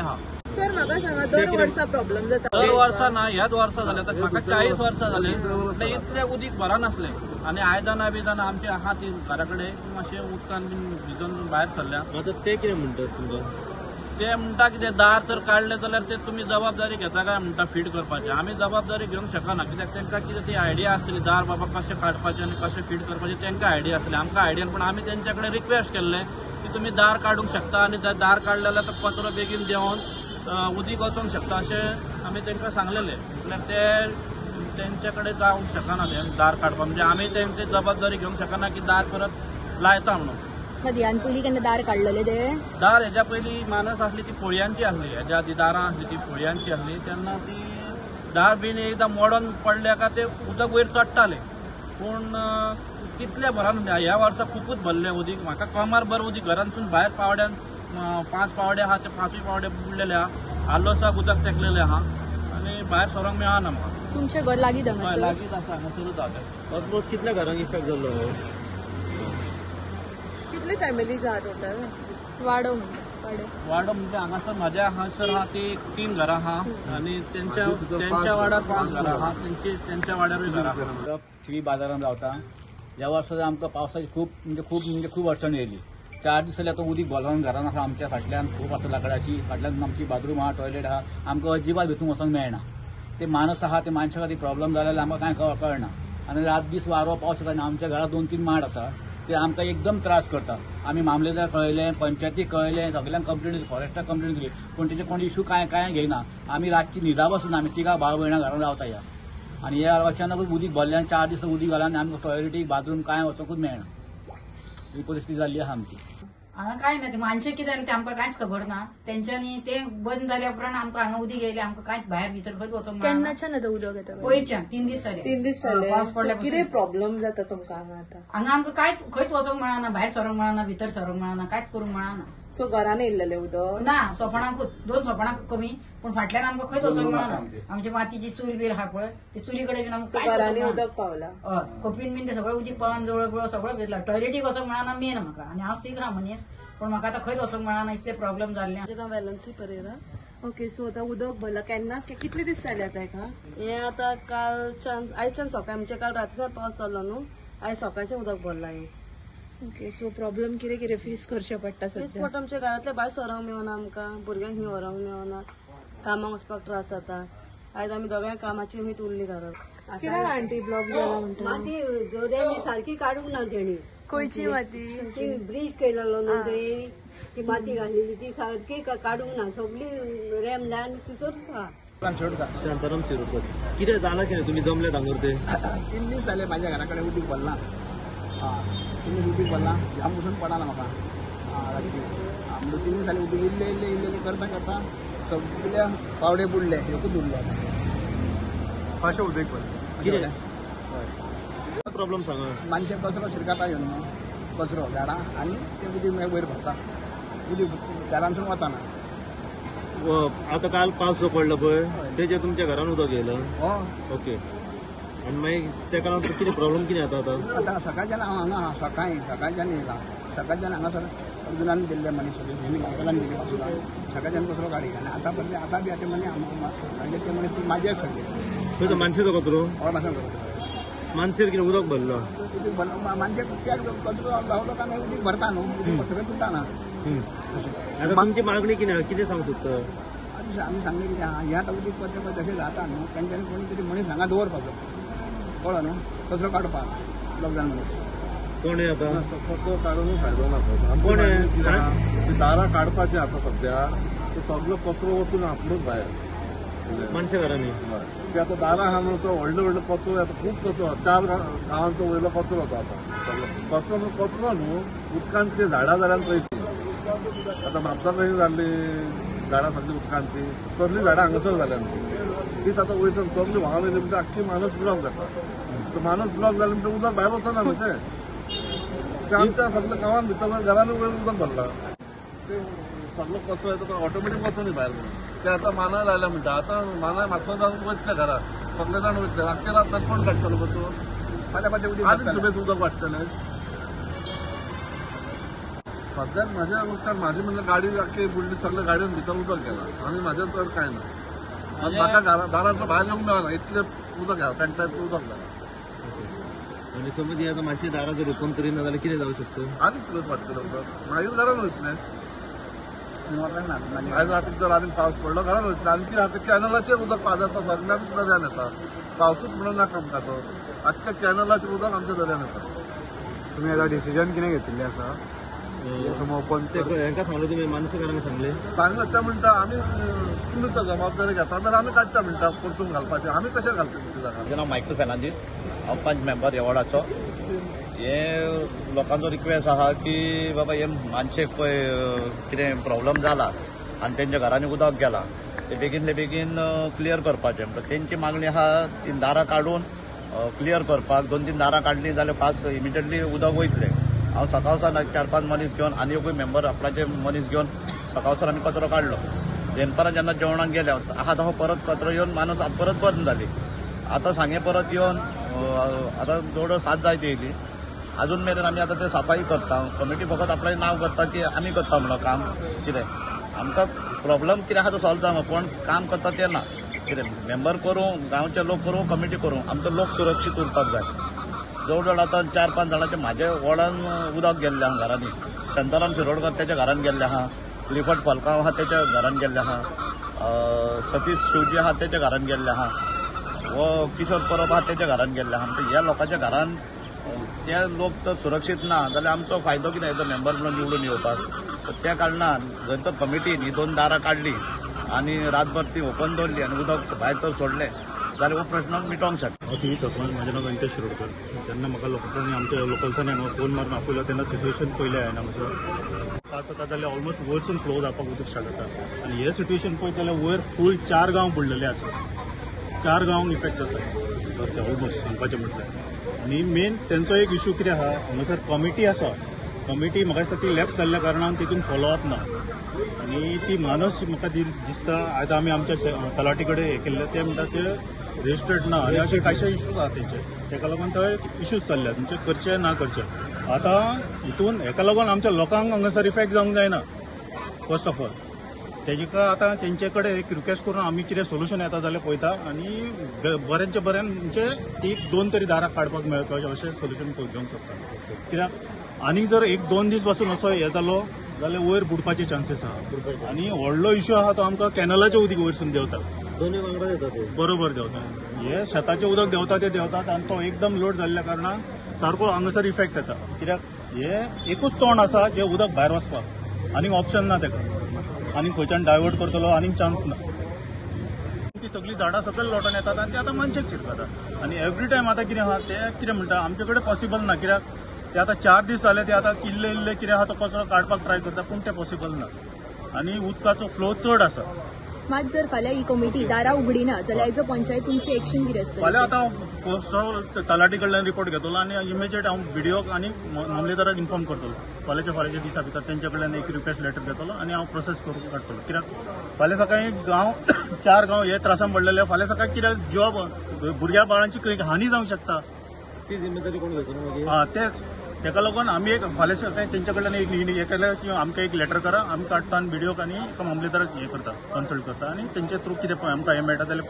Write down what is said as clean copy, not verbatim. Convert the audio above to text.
आहा. सर म्हाका सांगा, दर वर्सा प्रॉब्लेम जाता? दर वर्सा ना, ह्याच वर्सा जाले. तर म्हाका 40 वर्सां जाले. इतले उदीक भरा नासले आणि आयदनां बिदनां आमची आहा ती घरा कडेन मातशें उदकान भिजून भायर सरल्या. आता ते कितें म्हणटात तुमकां? ते म्हणटा कितें, दार तर काडले जाल्यार ते तुमी जबाबदारी घेता काय म्हणटा फीट करपाची. आमी जबाबदारी घेवंक शकना, कित्याक तांकां कितें ती आयडिया आसतली दार बाबा कशें काडपाचें आनी कशें फीट करपाचें तांकां आयडिया आसतली, आमकां आयडिया. पण आमी तेंच्या कडेन रिक्वेस्ट केल्लें की तुमी दार काडूंक शकता आनी दार काडले जाल्यार तो कचरो बेगीन देंवन उदीक वचोंक शकता अशें आमी तांकां सांगलेलें. म्हटल्यार ते तेंचे कडेन जावंक शकना ते दार काडपाक. म्हणजे आमी तेंची जबाबदारी घेवंक शकना की दार परत लायता म्हणून. ह्यान पयलीं केन्ना दार काडलेले ते? दार हेज्या पयलीं मानस आसली ती पोळयांची आसली. हेज्या आदी दारां आसली ती पोळयांची आसली. तेन्ना ती दार बीन एकदां मोडोन पडल्या का ते उदक वयर चडटाले. पूण कितल्या भरान ह्या वर्सा खूबच भरलें उदीक. म्हाका कमार भर उदीक घरांतसून भायर पावड्यान 5 पावडे आहा ते 5 पावडे बुडलेले आहा. आल्लोसाक उदक तेकलेलें आहा आनी भायर सरोंक मेळना म्हाका. तुमचें घर लागीं हांगासर? लागींच आसा, हांगासरूच आहा. ऑलमोस्ट कितल्या घरांक इफेक्ट जाल्लो? कितले फॅमिलीज आहा टोटल? वाडो म्हणजे हांगासर म्हाज्या हांगासर आहा ती 3 घरां आहा आनी तेंच्या वाड्यार 5 घरां आहा. तेंच्या वाड्यारूय घरां आहा. चिवी बाजारात रावता. ह्या वर्सा आमकां पावसाची खूब अडचण येयली. 4 दीस जाल्यार तो उदीक भरून घरान आसा आमच्या फाटल्यान खूब आसा लाकडाची. फाटल्यान आमची बाथरूम आहा, टॉयलेट आहा. आमकां अजिबात भितून वचोंक मेळना. ते माणस आहा ते मनशा खातीर प्रॉब्लेम जाल्यार आमकां कांय कळना. आनी रात दीस वारो पावस येता आनी आमच्या घरा 2-3 माड आसा ते आमकां एकदम त्रास करता. आमी मामलेदार कळयलें, पंचायतीक कळयलें, सगळ्यांक कंप्लेंट, फॉरेस्टाक कंप्लेंट केली, पूण तेचे कोण इशू कांय घेयना. आमी रातची न्हिदा बसून आमी 3 भाव भयणां घरान रावता ह्या. आनी ह्या अचानकूच उदीक भरल्यान 4 दीस उदीक घाला आनी आमकां टॉयलेटीक बाथरूम कांय वचोंकूच मेळना. ही परिस्थिती जाल्ली आहा आमची. हांगा कांय ना, ते मानशे कितें जालें ते आमकां कांयच खबर ना. तेंच्यांनी ते बंद जाल्या उपरांत आमकां हांगा उदीक येयलें, आमकां कांयच भायर भितर खंयच वचोंक मेळना. केन्नाच्यान येता उदक येता? पयरच्यान 3 दीस जाले. 3 दीस जाले. पावस पडल्या कितें प्रॉब्लेम जाता तुमकां हांगा आतां? हांगा आमकां कांयच खंयच वचोंक मेळना, भायर सरोंक मेळना, भितर सरोंक मेळना, कांयच करूंक मेळना. सो घरान येयल्लेलें उदक? ना, सोपणाकूच 2 सोपणाक कमी. पूण फाटल्यान आमकां खंयच वचोंक मेळना. आमची मातीची चूल बील आहा पळय, ते चुली कडेन बीन आमकां घरांनी उदक पावला? हय, कपीन बीन ते सगळें उदीक पावन जवळ सगळं भिजला. टॉयलेटीक वचोंक मेळना मेन म्हाका. आनी हांव सीख आहा मनीस, पण म्हाका आतां खंयच वचोंक मेळना, इतले प्रॉब्लेम जाल्ले. वेलन्सी परेरा. ओके, सो आतां उदक भरला केन्ना? कितले दीस जाले आतां हेका? हें आतां कालच्यान आयच्यान सकाळी, म्हणजे काल रातीसान पावस जाल्लो न्हू, आयज सकाळचें उदक भरला हें. ओके, सो प्रॉब्लेम कितें फेस करचें पडटा फेस सध्या? पडटा आमच्या घरांतले भायर सरोंक मेळना आमकां, भुरग्यांक खंय व्हरोंक मेळना, कामाक वचपाक त्रास जाता. आयज आमी दोगांय कामाची उमेद उरली घरांत. कित्याक आंटी ब्लॉक जाला म्हणटा? माती जोड्यांनी सारखी काडूंक ना तेणी. खंयची माती? ती ब्रिज केलेलो न्हू ते, ती माती घालिल्ली ती सारकी काडूंक ना, सगळी रेम लायन तिचोच आहा. शांताराम शिरोडकर, कितें जालां कितें तुमी जमल्यात हांगर ते? 3 दीस जाले म्हाज्या घरा कडेन उदीक भरलां. 3 दीस उदीक भरलां, ह्या बसून पडना म्हाका. म्हणजे 3 दीस जाले उदीक इल्ले करता सगळे पावडे बुडले, एकूच उरले. कशें उदीक कितें प्रॉब्लेम सांगा? मानशे कचरो शिरकाता घेवन कचरो झाडां आनी ते उदीक मागीर वयर भरता. उदीक घरांतसून वचना. आता काल पावस जो पडलो पळय तेजे तुमच्या घरान उदक येयलं? हय. ओके. आनी मागीर त्या काळात कितें प्रॉब्लेम कितें जाता आतां? आतां सकाळच्यान हांव हांगा आहा. सकाळच्यान येयला. सकाळच्यान हांगासर अर्जुनान दिल्ले मनीस सगळे मायकलान दिले पासून सकाळच्यान कचरो काडी आनी आतां बी आतां मनीस ते मनीस म्हाजेच सगळे. खंय मानशेचो कचरो? हय, म्हाका मानशेर कितें उदक भरलो? उदीक मानशे त्या कचरो लावलो काय उदीक भरता न्हू, उदीक कचरो तुटा ना. आतां तुमची मागणी कितें सांगूंक सोदता? आमी सांगले की ह्या उदीक पडले पळय तशें जाता न्हू, तेंच्यांनी कोणी तरी मनीस हांगा दवरपाचो, कळ्ळो न्हू, कचरो काडपाक लॉकडावन मनीस. कोण आता कचरो काडून फायदो ना. कोण दारां काडपाचें आतां सध्या सगळो कचरो वचून आपणूच भायर मानशे घरांनी. ते आतां दारां आहा न्हू, तो व्हडलो कचरो आतां खूब कचरो 4 गांवांचो वयलो कचरो तो आतां सगळो कचरो न्हू, उदकांत ते झाडां जाल्यार पळयती. आतां म्हापसा कशी जाल्ली झाडां सगळीं उदकांत ती तसलीं झाडां हांगासर जाल्यात. तीच आतां वयता सगळीं व्हांवन येयली म्हणटा आख्खी मानस ब्लॉक जाता. सो मानस ब्लॉक जाले म्हणटा उदक भायर वचना न्हू ते आमच्या सगळ्या गांवांत भितर घरांनी वयर उदक भरला. ते सगळो कचरो येता तो ऑटोमॅटीक वचून भायर ते आतां मानाय लायल्या म्हणटा. आतां मानाय म्हापसा जावन वयतले घरात सगळे जाण वयतले. रातचे रात कोण काडटलो कचरो? फाल्यां फाटीं उदीक आनीक सुबेज उदक वाडटलें. सद्याक माझ्या अनुसार माझी म्हणजे गाडी अख्खी बुडली, सगळ्या गाडीन भितर उदक गेला आनी म्हाज्या चड काय ना. म्हाका दारांतलो भायर येवंक मेळना, इतलें उदक घाला पेंटायत उदक घाला. आणि समज हे आता मातशी दारां जर ओपन करिना जाल्यार कितें जावं शकता? आनी सुरस वाटतलो मागीर घरान वयतलें. आयज रातीक जर आनीक पावस पडलो घरान वयतलें. आनी आतां कॅनलाचेर उदक पाजाता, सगळ्याक दर्यान येता. पावसूच म्हणून नाका आमकां तो, आख्ख्या कॅनलाचेर उदक आमच्या दर्यान येता. तुम्ही आता डिसिजन कितें घेतिल्लें आसा? ओपन हांकां सांगलें तुमी, मानसेकारांक सांगलें? सांगलें ते म्हणटा आमी तुमी तो जबाबदारी घेता जाल्यार आमी काडटा म्हणटा परतून घालपाचें. आमी कशें घालता तुमच्या जागा? म्हजें नांव मायकल फेर्नांदीस, हांव पंच मेंबर ह्या वॉर्डाचो. हे लोकांचो रिक्वेस्ट आहा की बाबा हे मानशेक पळय कितें प्रॉब्लम जाला आनी तेंच्या घरांनी उदक गेलां ते बेगिनले बेगीन क्लियर करपाचें. म्हणटा तेंची मागणी आहा ती दारां काडून क्लियर करपाक. 2-3 दारां काडलीं जाल्यार फास्ट इमिडिएटली उदक वयतलें. हांव सकाळसान 4-5 मनीस घेवन आनी एकूय मेंबर आपणाचे मनीस घेवन सकाळसान आमी कचरो काडलो. दनपारां जेन्ना जेवणाक गेले आहा तो परत कचरो येवन माणूस परत बंद जाली. आतां सांगे परत येवन आतां जवळ 7 जायत येयली. अजून मेरेन आमी आतां ते सफाई करता. कमिटी फकत आपलें नांव करता की आमी करता म्हणून काम. कितें आमकां प्रॉब्लम कितें आहा तो सॉल्व जावं पण काम करता तें ना. कितें मेंबर करूं, गांवचे लोक करूं, कमिटी करूं, आमचो लोक सुरक्षीत उरपाक जाय. जवळ जवळ आतां 4-5 जाणांचे म्हाज्या वॉर्डान उदक गेल्लें आहा घरांनी. शांताराम शिरोडकर तेच्या घरान गेल्ले आहा, लिफट फलकांव आहा तेच्या घरान गेल्ले आहा, सतीश शिवजी आहा तेच्या घरान गेल्ले आहा, वो किशोर परब आहा तेच्या घरान गेल्ले आहा. म्हणजे ह्या लोकांच्या घरान ते लोक तर सुरक्षीत ना जाल्यार आमचो फायदो कितें येतो मेंबर म्हणून निवडून येवपाक. त्या कारणान जर तर कमिटीन ही 2 दारां काडली आनी रातभर ती ओपन दवरली आनी उदक भायर तर सोडलें जाल्यार हो प्रश्न मिटोवंक शकता. हांव टी सरपंच, म्हाजें नांव वेंकटेश शिरोडकर. जेन्ना म्हाका लोकांनी आमच्या लोकल्सांनी हांगा फोन मारून आपयलो तेन्ना सिट्युएशन पयलें हांवें आमचो पास जाता जाल्यार ऑलमोस्ट वयरसून फ्लो जावपाक उदक स्टार्ट जाता. आनी हें सिट्युएशन पळयत जाल्यार वयर फूल 4 गांव बुडलेले आसा. 4 गांवांक इफेक्ट जाता ऑलमोस्ट सांगपाचें म्हटल्यार. आनी मेन तेंचो एक इश्यू कितें आहा, हांगासर कमिटी आसा. कमिटी म्हाका दिसता ती लॅफ्ट जाल्ल्या कारणान तितून फॉलोअप ना. आनी ती मानस म्हाका दिसता आयज आमी आमच्या तलाटी कडेन हें केल्लें ते म्हणटा ते रजिस्टर्ड ना आनी अशे कांयशे इश्यूज आहा तेंचे. तेका लागून थंय इश्यूज चल्ल्या तुमचे करचे ना करचे. आतां हितून हेका लागून आमच्या लोकांक हांगासर इफेक्ट जावंक जायना फर्स्ट ऑफ ऑल. तेका आतां तेंचे कडेन एक रिक्वेस्ट करून आमी कितें सोल्युशन येता जाल्यार पळयता आनी बरेंचे बरें म्हणजे 1-2 तरी दारां काडपाक मेळटा अशें सोल्युशन घेवंक शकता. कित्याक आनीक जर 1-2 दीस पासून असो हें जालो जाल्यार वयर बुडपाचे चान्सीस आहा. आनी व्हडलो इश्यू आहा तो आमकां कॅनलाचें उदीक वयरसून देंवता. दोनूय वांगडा येता ते बरोबर देंवता. हे शेताचें उदक देंवता ते देंवतात आनी तो एकदम लोड जाल्ल्या कारणान सारको हांगासर इफेक्ट येता. कित्याक हे एकूच तोंड आसा जे उदक भायर वचपाक आनीक ऑप्शन ना तेका. आनीक खंयच्यान डायवर्ट करतलो आनीक चान्स ना. ती सगळीं झाडां सकयल लोटून येतात आनी ते आतां मनशाक शिरकतात. आनी एवरी टायम आतां कितें आहा ते कितें म्हणटा आमचे कडेन पॉसिबल ना. कित्याक ते आतां 4 दीस जाले ते आतां इल्ले कितें आहा तो कचरो काडपाक ट्राय करता पूण ते पॉसिबल ना. आनी उदकाचो फ्लो चड आसा. मात जर फाल्यां ही कमिटी दारां उगडिना जाल्यार एज अ पंचायत तुमची एक्शन कितें आसतली? फाल्यां आतां तलाटी कडल्यान रिपोर्ट घेतलो आनी इमिजिएट हांव व्हिडिओक आनी मामलेदाराक इन्फॉर्म करतलो. फाल्याच्या दिसा भितर तेंच्या कडल्यान एक रिक्वेस्ट लेटर घेतलो आनी हांव प्रोसेस करून काडटलो. कित्याक फाल्यां सकाळीं गांव 4 गांव हे त्रासान पडलेले. फाल्यां सकाळीं कित्याक जॉब भुरग्या बाळांची खंय हानी जावंक शकता. ती जिम्मेदारी कोण घेतलो? हां तेच. तेका लागून आमी एक फाल्यां सकाळीं तेंच्या कडल्यान एक हें केलें की आमकां एक लेटर करा आमी काडटा आनी व्हिडिओक आनी एका मामलेदाराक हें करता कन्सल्ट करता आनी तेंचे थ्रू कितें आमकां हें मेळटा जाल्यार